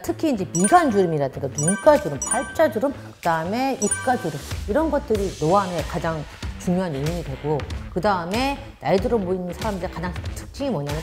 특히 이제 미간주름이라든가 눈가주름, 팔자주름, 그다음에 입가주름 이런 것들이 노안의 가장 중요한 요인이 되고, 그다음에 나이 들어 보이는 사람들의 가장 특징이 뭐냐면,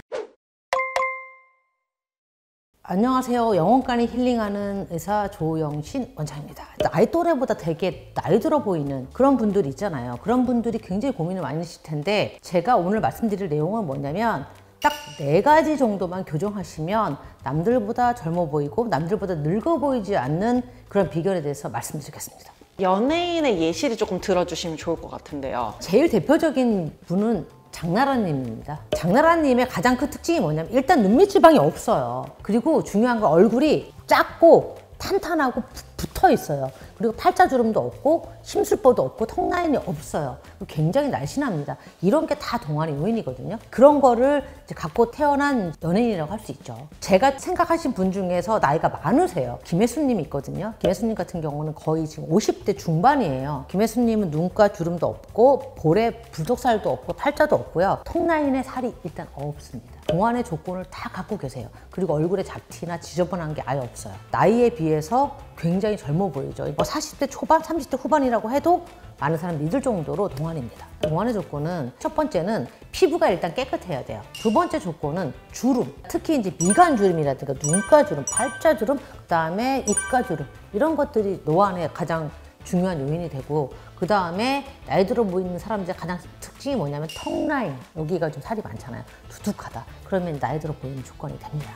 안녕하세요. 영혼간이 힐링하는 의사 조영신 원장입니다. 나이 또래보다 되게 나이 들어 보이는 그런 분들이 있잖아요. 그런 분들이 굉장히 고민을 많이 하실 텐데, 제가 오늘 말씀드릴 내용은 뭐냐면 딱 4가지 정도만 교정하시면 남들보다 젊어 보이고 남들보다 늙어 보이지 않는 그런 비결에 대해서 말씀드리겠습니다. 연예인의 예시를 조금 들어주시면 좋을 것 같은데요. 제일 대표적인 분은 장나라님입니다. 장나라님의 가장 큰 특징이 뭐냐면 일단 눈밑 지방이 없어요. 그리고 중요한 건 얼굴이 작고 탄탄하고 붙어 있어요. 그리고 팔자주름도 없고 심술보도 없고 턱 라인이 없어요. 굉장히 날씬합니다. 이런 게 다 동안의 요인이거든요. 그런 거를 이제 갖고 태어난 연예인이라고 할 수 있죠. 제가 생각하신 분 중에서 나이가 많으세요. 김혜수님이 있거든요. 김혜수님 같은 경우는 거의 지금 50대 중반이에요. 김혜수님은 눈가 주름도 없고 볼에 불독살도 없고 팔자도 없고요. 턱 라인에 살이 일단 없습니다. 동안의 조건을 다 갖고 계세요. 그리고 얼굴에 잡티나 지저분한 게 아예 없어요. 나이에 비해서 굉장히 젊어 보이죠. 40대 초반, 30대 후반이라고 해도 많은 사람 믿을 정도로 동안입니다. 동안의 조건은 첫 번째는 피부가 일단 깨끗해야 돼요. 두 번째 조건은 주름, 특히 이제 미간주름이라든가 눈가주름, 팔자주름, 그다음에 입가주름 이런 것들이 노안의 가장 중요한 요인이 되고, 그 다음에 나이 들어 보이는 사람들의 가장 특징이 뭐냐면 턱 라인, 여기가 좀 살이 많잖아요. 두둑하다. 그러면 나이 들어 보이는 조건이 됩니다.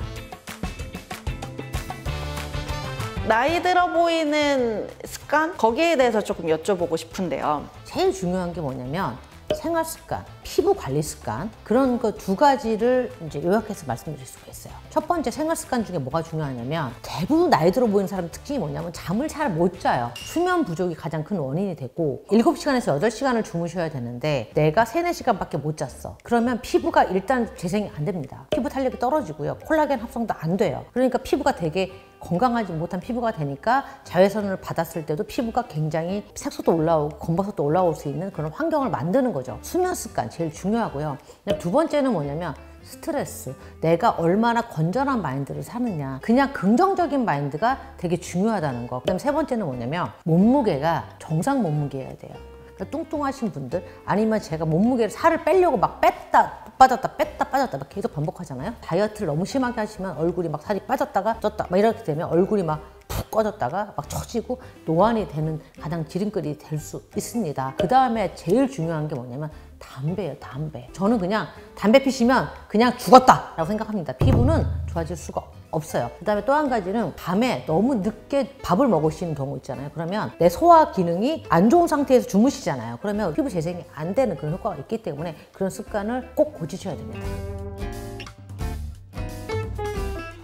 나이 들어 보이는 습관? 거기에 대해서 조금 여쭤보고 싶은데요. 제일 중요한 게 뭐냐면 생활 습관, 피부 관리 습관, 그런 거 2가지를 이제 요약해서 말씀드릴 수가 있어요. 첫 번째 생활 습관 중에 뭐가 중요하냐면, 대부분 나이 들어 보이는 사람 특징이 뭐냐면 잠을 잘 못 자요. 수면 부족이 가장 큰 원인이 되고, 7시간에서 8시간을 주무셔야 되는데 내가 3, 4시간밖에 못 잤어. 그러면 피부가 일단 재생이 안 됩니다. 피부 탄력이 떨어지고요. 콜라겐 합성도 안 돼요. 그러니까 피부가 되게 건강하지 못한 피부가 되니까 자외선을 받았을 때도 피부가 굉장히 색소도 올라오고 검버섯도 올라올 수 있는 그런 환경을 만드는 거죠. 수면 습관 제일 중요하고요. 두 번째는 뭐냐면 스트레스. 내가 얼마나 건전한 마인드를 사느냐. 그냥 긍정적인 마인드가 되게 중요하다는 거. 그다음 3번째는 뭐냐면 몸무게가 정상 몸무게여야 돼요. 그러니까 뚱뚱하신 분들, 아니면 제가 몸무게를 살을 빼려고 막 뺐다 빠졌다 뺐다 빠졌다 막 계속 반복하잖아요. 다이어트를 너무 심하게 하시면 얼굴이 막 살이 빠졌다가 쪘다 막 이렇게 되면 얼굴이 막 푹 꺼졌다가 막 처지고 노안이 되는 가장 지름길이 될 수 있습니다. 그 다음에 제일 중요한 게 뭐냐면 담배예요. 담배. 저는 그냥 담배 피시면 그냥 죽었다라고 생각합니다. 피부는 좋아질 수가 없어요. 그 다음에 또 한 가지는 밤에 너무 늦게 밥을 먹으시는 경우 있잖아요. 그러면 내 소화 기능이 안 좋은 상태에서 주무시잖아요. 그러면 피부 재생이 안 되는 그런 효과가 있기 때문에 그런 습관을 꼭 고치셔야 됩니다.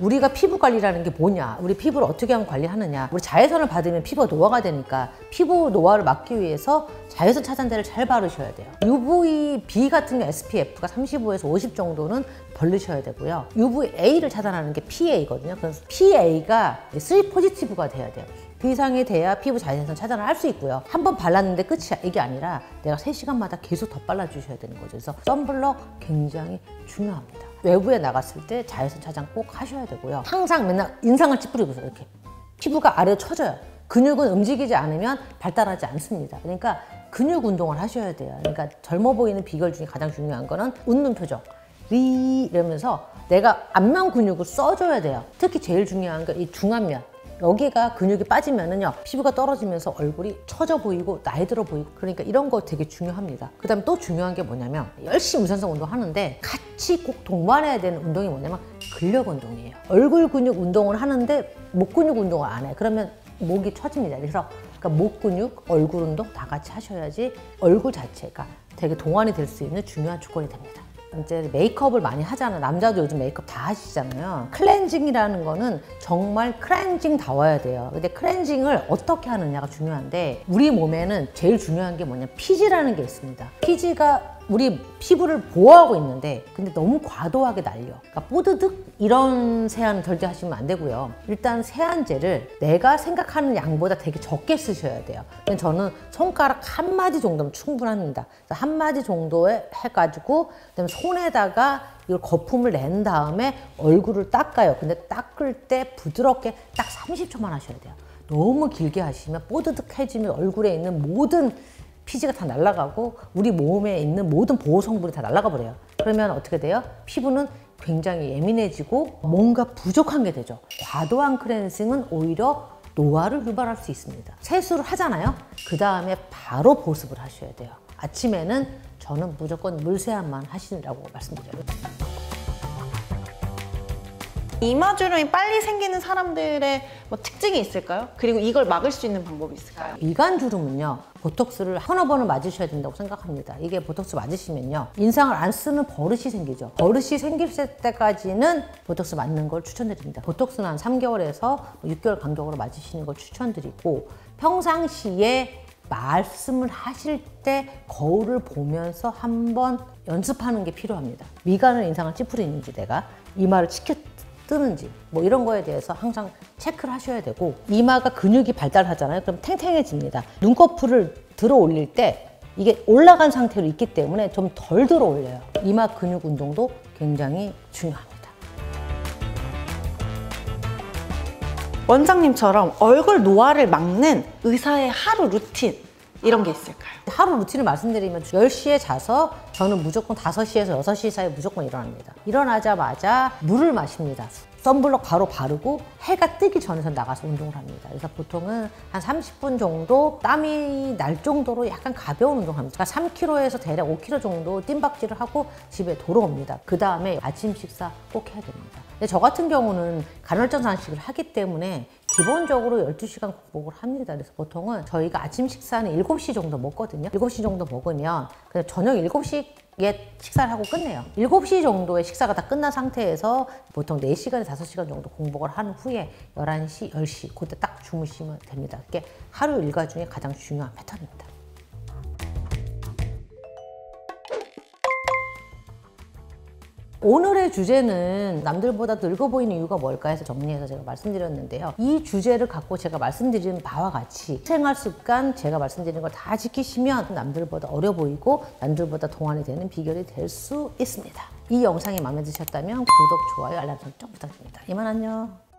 우리가 피부 관리라는 게 뭐냐, 우리 피부를 어떻게 하면 관리하느냐, 우리 자외선을 받으면 피부가 노화가 되니까 피부 노화를 막기 위해서 자외선 차단제를 잘 바르셔야 돼요. UVB 같은 경우 SPF가 35에서 50 정도는 바르셔야 되고요. UVA를 차단하는 게 PA거든요. 그래서 PA가 3 포지티브가 돼야 돼요. 그 이상이 돼야 피부 자외선 차단을 할 수 있고요. 한 번 발랐는데 끝이야, 이게 아니라 내가 3시간마다 계속 더 발라주셔야 되는 거죠. 그래서 선블럭 굉장히 중요합니다. 외부에 나갔을 때 자외선 차단 꼭 하셔야 되고요. 항상 맨날 인상을 찌푸리고 있어요. 이렇게 피부가 아래로 처져요. 근육은 움직이지 않으면 발달하지 않습니다. 그러니까 근육 운동을 하셔야 돼요. 그러니까 젊어 보이는 비결 중에 가장 중요한 거는 웃는 표정, 리 이러면서 내가 안면 근육을 써줘야 돼요. 특히 제일 중요한 게 이 중안면, 여기가 근육이 빠지면은요 피부가 떨어지면서 얼굴이 처져 보이고 나이 들어 보이고, 그러니까 이런 거 되게 중요합니다. 그 다음에 또 중요한 게 뭐냐면, 열심히 유산소 운동 하는데 같이 꼭 동반해야 되는 운동이 뭐냐면 근력 운동이에요. 얼굴 근육 운동을 하는데 목 근육 운동을 안 해. 그러면 목이 처집니다. 그래서 그러니까 목 근육, 얼굴 운동 다 같이 하셔야지 얼굴 자체가 되게 동안이 될 수 있는 중요한 조건이 됩니다. 이제 메이크업을 많이 하잖아. 남자도 요즘 메이크업 다 하시잖아요. 클렌징이라는 거는 정말 클렌징다워야 돼요. 근데 클렌징을 어떻게 하느냐가 중요한데, 우리 몸에는 제일 중요한 게 뭐냐, 피지라는 게 있습니다. 피지가 우리 피부를 보호하고 있는데 근데 너무 과도하게 날려. 그러니까 뽀드득 이런 세안은 절대 하시면 안 되고요. 일단 세안제를 내가 생각하는 양보다 되게 적게 쓰셔야 돼요. 저는 손가락 한 마디 정도면 충분합니다. 한 마디 정도에 해가지고 그다음에 손에다가 이걸 거품을 낸 다음에 얼굴을 닦아요. 근데 닦을 때 부드럽게 딱 30초만 하셔야 돼요. 너무 길게 하시면 뽀드득해지면 얼굴에 있는 모든 피지가 다 날아가고 우리 몸에 있는 모든 보호 성분이 다 날아가 버려요. 그러면 어떻게 돼요? 피부는 굉장히 예민해지고 뭔가 부족한 게 되죠. 과도한 클렌징은 오히려 노화를 유발할 수 있습니다. 세수를 하잖아요. 그 다음에 바로 보습을 하셔야 돼요. 아침에는 저는 무조건 물세안만 하시라고 말씀드려요. 이마주름이 빨리 생기는 사람들의 뭐 특징이 있을까요? 그리고 이걸 막을 수 있는 방법이 있을까요? 이간주름은요, 보톡스를 서너 번을 맞으셔야 된다고 생각합니다. 이게 보톡스 맞으시면요, 인상을 안 쓰는 버릇이 생기죠. 버릇이 생길 때까지는 보톡스 맞는 걸 추천드립니다. 보톡스는 한 3개월에서 6개월 간격으로 맞으시는 걸 추천드리고, 평상시에 말씀을 하실 때 거울을 보면서 한번 연습하는 게 필요합니다. 미간을 인상을 찌푸리는지, 내가 이마를 치켜 뜨는지 뭐 이런 거에 대해서 항상 체크를 하셔야 되고, 이마가 근육이 발달하잖아요. 그럼 탱탱해집니다. 눈꺼풀을 들어 올릴 때 이게 올라간 상태로 있기 때문에 좀 덜 들어 올려요. 이마 근육 운동도 굉장히 중요합니다. 원장님처럼 얼굴 노화를 막는 의사의 하루 루틴 이런 게 있을까요? 하루 루틴을 말씀드리면 10시에 자서 저는 무조건 5시에서 6시 사이에 무조건 일어납니다. 일어나자마자 물을 마십니다. 선블록 바로 바르고 해가 뜨기 전에 나가서 운동을 합니다. 그래서 보통은 한 30분 정도 땀이 날 정도로 약간 가벼운 운동을 합니다. 그러니까 3km에서 대략 5km 정도 뜀박질을 하고 집에 돌아옵니다. 그 다음에 아침 식사 꼭 해야 됩니다. 근데 저 같은 경우는 간헐적 단식을 하기 때문에 기본적으로 12시간 공복을 합니다. 그래서 보통은 저희가 아침 식사는 7시 정도 먹거든요. 7시 정도 먹으면 그냥 저녁 7시에 식사를 하고 끝내요. 7시 정도의 식사가 다 끝난 상태에서 보통 4시간에서 5시간 정도 공복을 한 후에 11시, 10시 그때 딱 주무시면 됩니다. 그게 하루 일과 중에 가장 중요한 패턴입니다. 오늘의 주제는 남들보다 늙어 보이는 이유가 뭘까 해서 정리해서 제가 말씀드렸는데요. 이 주제를 갖고 제가 말씀드린 바와 같이 생활 습관 제가 말씀드린 걸 다 지키시면 남들보다 어려 보이고 남들보다 동안이 되는 비결이 될 수 있습니다. 이 영상이 마음에 드셨다면 구독, 좋아요, 알람 설정 부탁드립니다. 이만 안녕.